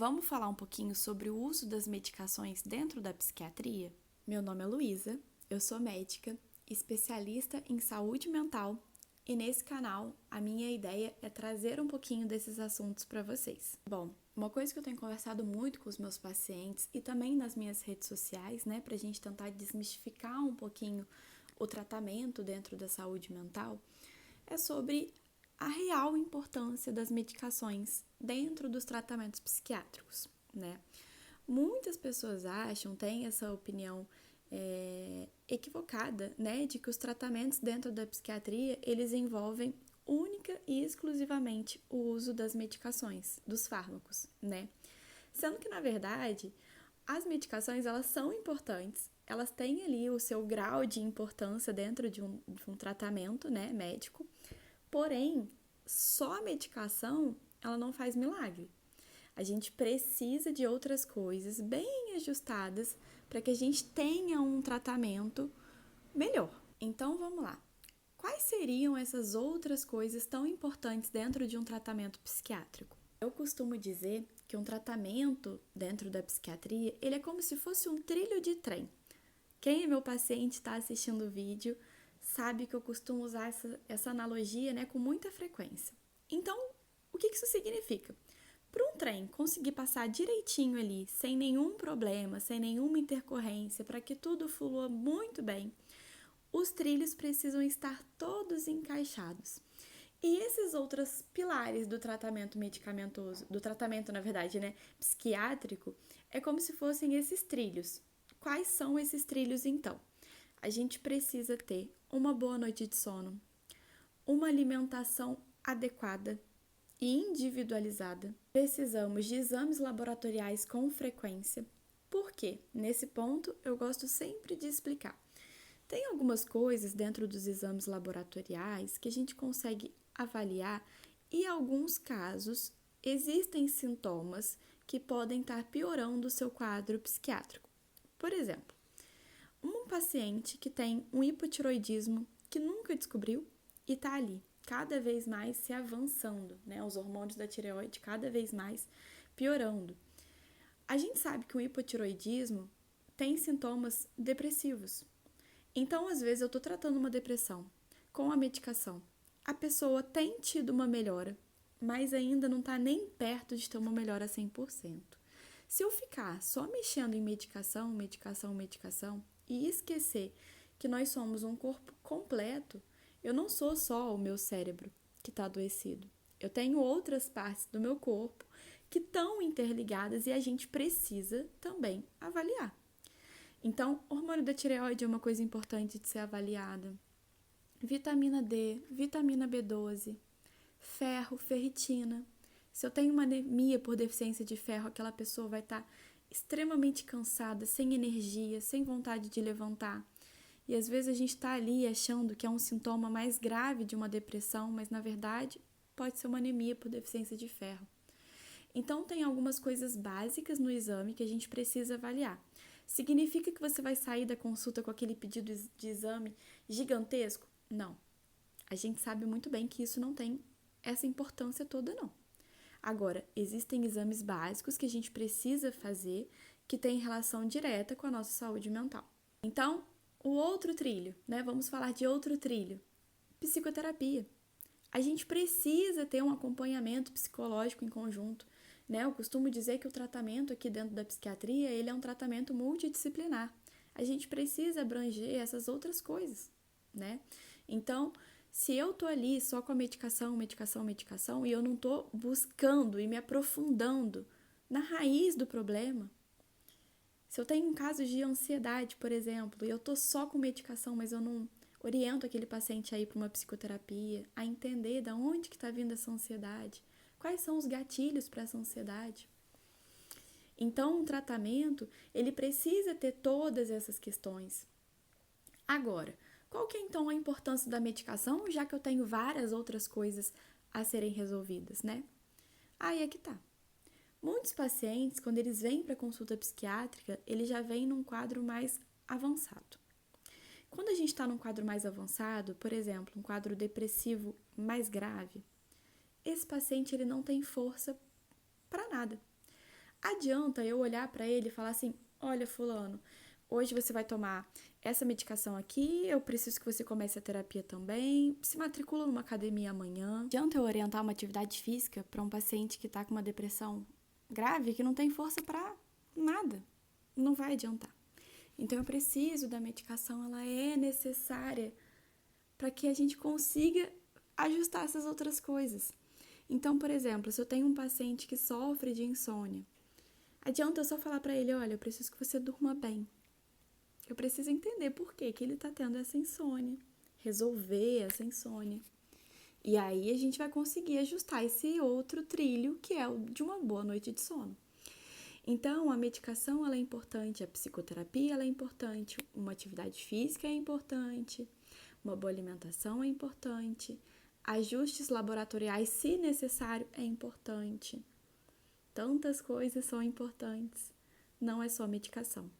Vamos falar um pouquinho sobre o uso das medicações dentro da psiquiatria? Meu nome é Luísa, eu sou médica, especialista em saúde mental e nesse canal a minha ideia é trazer um pouquinho desses assuntos para vocês. Bom, uma coisa que eu tenho conversado muito com os meus pacientes e também nas minhas redes sociais, para a gente tentar desmistificar um pouquinho o tratamento dentro da saúde mental, é sobre a real importância das medicações dentro dos tratamentos psiquiátricos, Muitas pessoas têm essa opinião equivocada, de que os tratamentos dentro da psiquiatria, eles envolvem única e exclusivamente o uso das medicações, dos fármacos, Sendo que, na verdade, as medicações, elas são importantes, elas têm ali o seu grau de importância dentro de um tratamento, médico, porém, só a medicação, ela não faz milagre. A gente precisa de outras coisas bem ajustadas para que a gente tenha um tratamento melhor. Então, vamos lá. Quais seriam essas outras coisas tão importantes dentro de um tratamento psiquiátrico? Eu costumo dizer que um tratamento dentro da psiquiatria, ele é como se fosse um trilho de trem. Quem é meu paciente está assistindo o vídeo sabe que eu costumo usar essa analogia, com muita frequência. Então, o que isso significa? Para um trem conseguir passar direitinho ali, sem nenhum problema, sem nenhuma intercorrência, para que tudo flua muito bem, os trilhos precisam estar todos encaixados. E esses outros pilares do tratamento medicamentoso, do tratamento, na verdade, psiquiátrico, é como se fossem esses trilhos. Quais são esses trilhos, então? A gente precisa ter uma boa noite de sono, uma alimentação adequada e individualizada. Precisamos de exames laboratoriais com frequência. Por quê? Nesse ponto, eu gosto sempre de explicar. Tem algumas coisas dentro dos exames laboratoriais que a gente consegue avaliar e, em alguns casos, existem sintomas que podem estar piorando o seu quadro psiquiátrico. Por exemplo, um paciente que tem um hipotiroidismo que nunca descobriu e está ali, cada vez mais se avançando, os hormônios da tireoide cada vez mais piorando. A gente sabe que o hipotiroidismo tem sintomas depressivos. Então, às vezes, eu estou tratando uma depressão com a medicação. A pessoa tem tido uma melhora, mas ainda não está nem perto de ter uma melhora 100%. Se eu ficar só mexendo em medicação e esquecer que nós somos um corpo completo, eu não sou só o meu cérebro que está adoecido. Eu tenho outras partes do meu corpo que estão interligadas e a gente precisa também avaliar. Então, hormônio da tireoide é uma coisa importante de ser avaliada. Vitamina D, vitamina B12, ferro, ferritina. Se eu tenho uma anemia por deficiência de ferro, aquela pessoa vai estar extremamente cansada, sem energia, sem vontade de levantar. E às vezes a gente está ali achando que é um sintoma mais grave de uma depressão, mas na verdade pode ser uma anemia por deficiência de ferro. Então tem algumas coisas básicas no exame que a gente precisa avaliar. Significa que você vai sair da consulta com aquele pedido de exame gigantesco? Não. A gente sabe muito bem que isso não tem essa importância toda, não. Agora, existem exames básicos que a gente precisa fazer que têm relação direta com a nossa saúde mental. Então, o outro trilho, vamos falar de outro trilho. Psicoterapia. A gente precisa ter um acompanhamento psicológico em conjunto, Eu costumo dizer que o tratamento aqui dentro da psiquiatria, ele é um tratamento multidisciplinar. A gente precisa abranger essas outras coisas, Então, se eu tô ali só com a medicação, e eu não tô buscando e me aprofundando na raiz do problema, se eu tenho um caso de ansiedade, por exemplo, e eu tô só com medicação, mas eu não oriento aquele paciente a ir para uma psicoterapia, a entender de onde que está vindo essa ansiedade, quais são os gatilhos para essa ansiedade. Então, um tratamento, ele precisa ter todas essas questões. Agora, qual que é então a importância da medicação, já que eu tenho várias outras coisas a serem resolvidas, Aí é que tá. Muitos pacientes, quando eles vêm para consulta psiquiátrica, eles já vêm num quadro mais avançado. Quando a gente está num quadro mais avançado, por exemplo, um quadro depressivo mais grave, esse paciente ele não tem força para nada. Adianta eu olhar para ele e falar assim: olha, fulano, hoje você vai tomar essa medicação aqui, eu preciso que você comece a terapia também, se matricula numa academia amanhã. Adianta eu orientar uma atividade física para um paciente que está com uma depressão grave, que não tem força para nada? Não vai adiantar. Então eu preciso da medicação, ela é necessária para que a gente consiga ajustar essas outras coisas. Então, por exemplo, se eu tenho um paciente que sofre de insônia, adianta eu só falar para ele: olha, eu preciso que você durma bem. Eu preciso entender por que ele está tendo essa insônia, resolver essa insônia. E aí a gente vai conseguir ajustar esse outro trilho, que é o de uma boa noite de sono. Então, a medicação ela é importante, a psicoterapia ela é importante, uma atividade física é importante, uma boa alimentação é importante, ajustes laboratoriais, se necessário, é importante. Tantas coisas são importantes, não é só medicação.